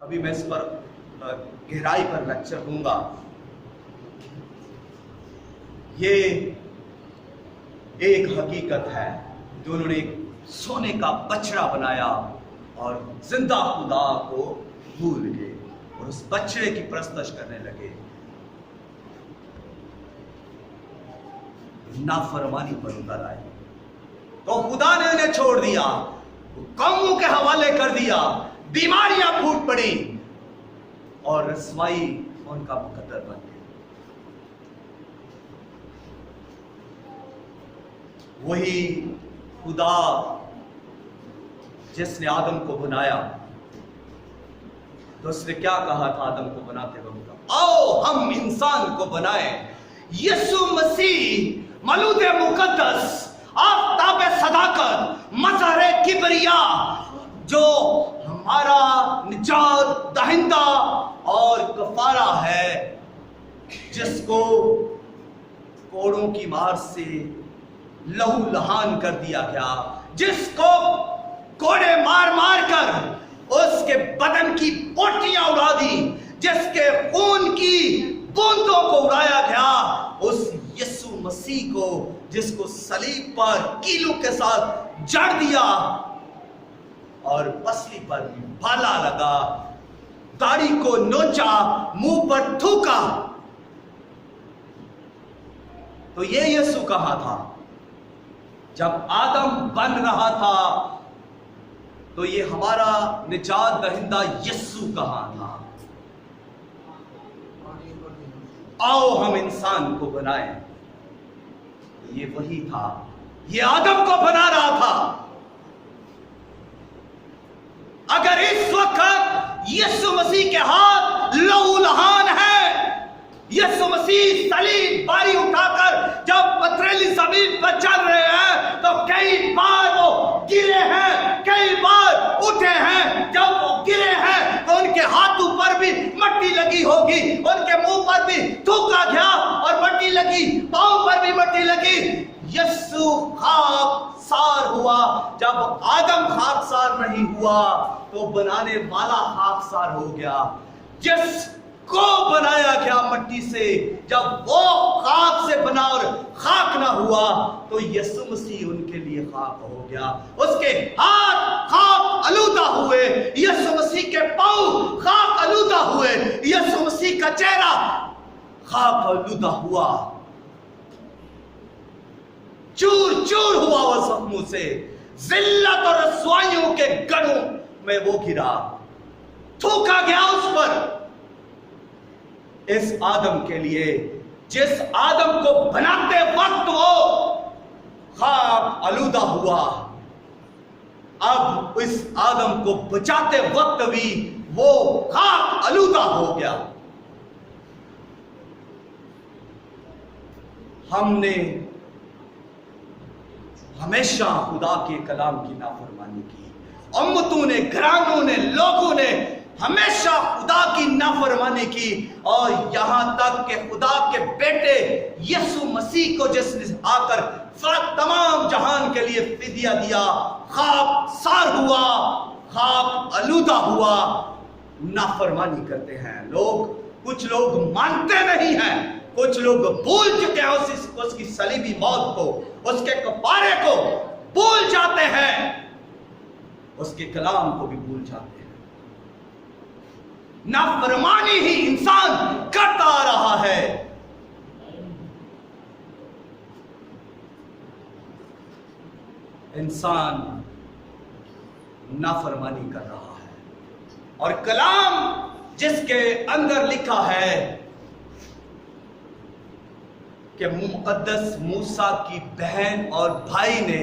ابھی میں اس پر گہرائی پر لیکچر دوں گا. یہ ایک حقیقت ہے جو انہوں نے ایک سونے کا بچڑا بنایا اور زندہ خدا کو بھول گئے اور اس بچڑے کی پرستش کرنے لگے. نافرمانی پر اتر آئے تو خدا نے انہیں چھوڑ دیا, قوموں کے حوالے کر دیا, بیماریاں پھوٹ پڑی اور رسوائی ان کا مقدر بن گئی. وہی خدا جس نے آدم کو بنایا تو اس نے کیا کہا تھا آدم کو بناتے وقت؟ آؤ ہم انسان کو بنائیں. یسوع مسیح مولود مقدس, آفتاب صداقت, مظہر کبریا, جو ہمارا نجات دہندہ اور کفارہ ہے, جس کو کوڑوں کی مار سے لہو لہان کر دیا گیا, جس کو کوڑے مار مار کر اس کے بدن کی پوٹیاں اڑا دی, جس کے خون کی بوندوں کو اڑایا گیا, اس یسوع مسیح کو جس کو صلیب پر کیلوں کے ساتھ جڑ دیا اور پسلی پر بھالا لگا, داڑھی کو نوچا, منہ پر تھوکا. تو یہ یسوع کہاں تھا جب آدم بن رہا تھا؟ تو یہ ہمارا نجات دہندہ یسوع کہاں تھا؟ آؤ ہم انسان کو بنائیں. یہ وہی تھا, یہ آدم کو بنا رہا تھا. اگر اس وقت یسوع مسیح کے ہاتھ لہو لہان ہے, یسوع مسیح صلیب باری اٹھا کر جب پتھریلی زمین پر چل رہے ہیں تو کئی بار وہ گرے ہیں, کئی بار اٹھے ہیں. جب وہ گرے ہیں تو ان کے ہاتھوں پر بھی مٹی لگی ہوگی, ان کے منہ پر بھی تھوکا گیا اور مٹی لگی, پاؤں پر بھی مٹی لگی. یسوع خاکسار ہوا. جب آدم خاکسار نہیں ہوا تو بنانے والا خاکسار ہو گیا. جس کو بنایا گیا مٹی سے, جب وہ خاک سے بنا اور خاک نہ ہوا تو یسوع مسیح ان کے لیے خاک ہو گیا. اس کے ہاتھ خاک آلودہ ہوئے, یسوع مسیح کے پاؤں خاک آلودہ ہوئے, یسوع مسیح کا چہرہ خاک آلودہ ہوا, چور چور ہوا وہ زخموں سے, ذلت اور رسوائیوں کے گڑھوں میں وہ گرا, تھوکا گیا اس پر. اس آدم کے لیے جس آدم کو بناتے وقت وہ خاک آلودہ ہوا, اب اس آدم کو بچاتے وقت بھی وہ خاک آلودہ ہو گیا. ہم نے ہمیشہ خدا کے کلام کی نافرمانی کی. امتوں نے, گھرانوں نے, لوگوں نے ہمیشہ خدا کی نافرمانی کی, اور یہاں تک کہ خدا کے بیٹے یسوع مسیح کو جس نے آ کر تمام جہان کے لیے فدیہ دیا, خاکسار ہوا, خاک آلودہ ہوا. نافرمانی کرتے ہیں لوگ, کچھ لوگ مانتے نہیں ہیں, کچھ لوگ بھول چکے ہیں اس کی صلیبی موت کو, اس کے کفارے کو بھول جاتے ہیں, اس کے کلام کو بھی بھول جاتے ہیں. نافرمانی ہی انسان کرتا آ رہا ہے. انسان نافرمانی کر رہا ہے, اور کلام جس کے اندر لکھا ہے کہ مقدس موسیٰ کی بہن اور بھائی نے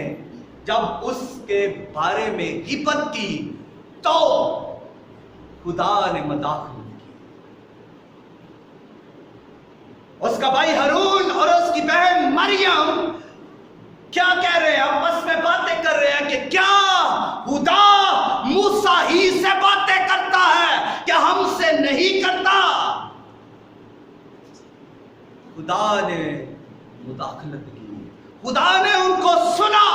جب اس کے بارے میں غیبت کی تو خدا نے مداخلت کی. اس کا بھائی ہارون اور اس کی بہن مریم کیا کہہ رہے ہیں؟ آپس میں باتیں کر رہے ہیں کہ کیا خدا موسیٰ ہی سے باتیں کرتا ہے, کیا ہم سے نہیں کرتا؟ خدا نے مداخلت کی, خدا نے ان کو سنا,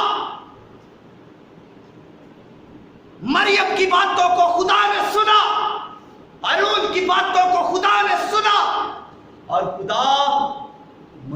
مریم کی باتوں کو خدا نے سنا.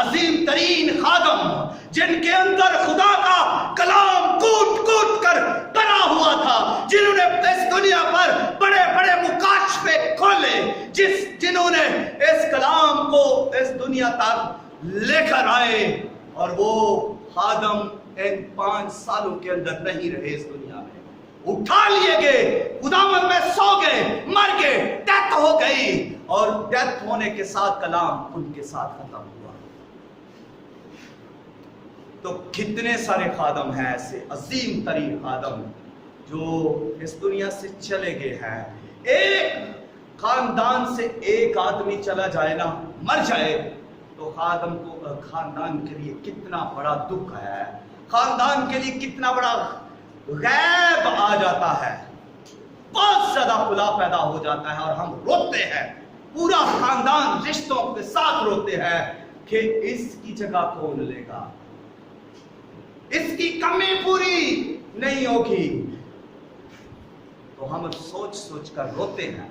عظیم ترین خادم جن کے اندر خدا کا کلام کوٹ کوٹ کر بنا ہوا تھا، جنہوں نے اس دنیا پر بڑے بڑے مکاشفے کھولے، جنہوں نے اس کلام کو اس دنیا تک لے کر آئے، اور وہ خادم ان 5 سالوں کے اندر نہیں رہے اس دنیا میں، اٹھا لیے گئے، خداوند میں سو گئے، مر گئے، ڈیتھ ہو گئی، اور ڈیتھ ہونے کے ساتھ کلام ان کے ساتھ ختم ہوا۔ تو کتنے سارے خادم ہیں ایسے عظیم ترین خادم جو اس دنیا سے چلے گئے ہیں۔ ایک خاندان سے ایک آدمی چلا جائے نا، مر جائے، تو خادم کو خاندان کے لیے کتنا بڑا دکھ ہے، خاندان کے لیے کتنا بڑا غیب آ جاتا ہے، بہت زیادہ خلا پیدا ہو جاتا ہے، اور ہم روتے ہیں، پورا خاندان رشتوں کے ساتھ روتے ہیں کہ اس کی جگہ کون لے گا، اس کی کمی پوری نہیں ہوگی۔ تو ہم سوچ سوچ کر روتے ہیں